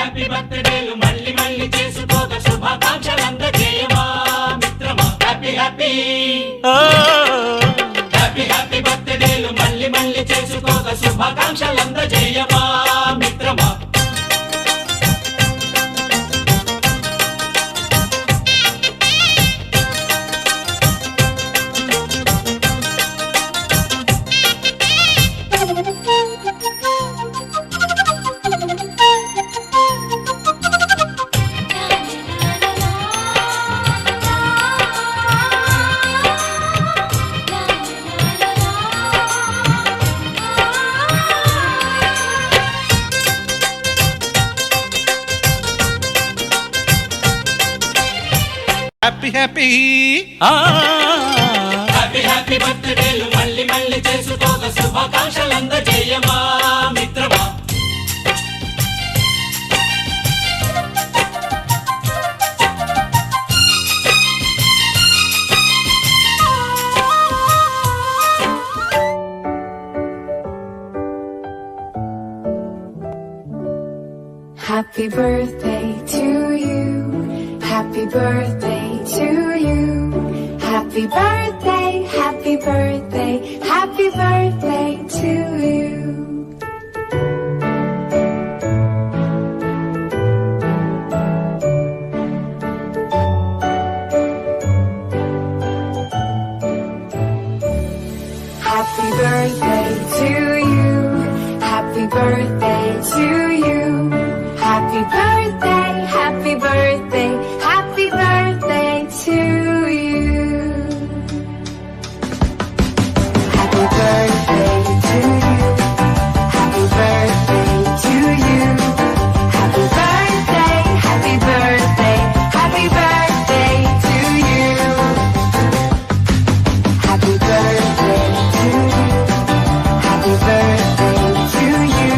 Happy బర్త్డేలు మళ్ళీ మళ్ళీ చేసుకోక శుభాకాంక్షలందజేయమా మిత్రమా హ్యాపీ హ్యాపీ హ్యాపీ హ్యాపీ బర్త్డేలు మళ్ళీ మళ్ళీ చేసుకోక శుభాకాంక్షలందజేయమా మిత్రమా హ్యాపీ హ్యాపీ హ్యాపీ హ్యాపీ బర్త్డేలు మళ్ళీ మళ్ళీ చేసుకోక శుభాకాంక్షలందజేయమా మిత్రమా Happy birthday to you. Happy birthday to you. Happy birthday, happy birthday, happy birthday to you. Happy birthday to you. Happy birthday to you. Happy birthday, happy birthday, happy birthday to you. Happy birthday to you. Happy birthday to you. Happy birthday, happy birthday, happy birthday to you. Happy birthday to you. Happy birthday to you.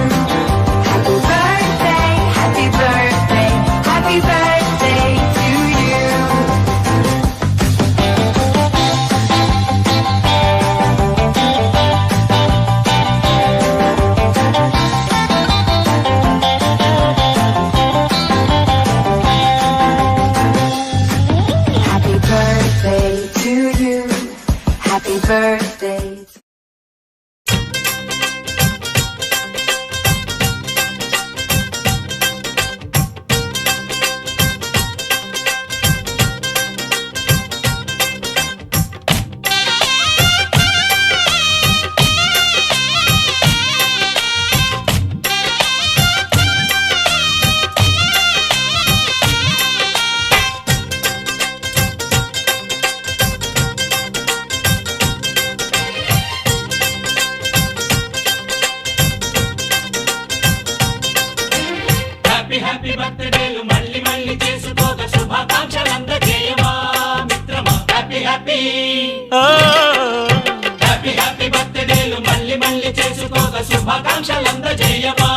Happy birthday, happy birthday, happy birthday to you. Happy birthday to you. Happy birthday. Happy happy బర్త్డేలు మళ్ళీ మళ్ళీ చేసుకోక శుభాకాంక్షలందజేయమా మిత్రమా happy happy happy happy బర్త్డేలు మళ్ళీ మళ్ళీ చేసుకోక శుభాకాంక్షలందజేయమా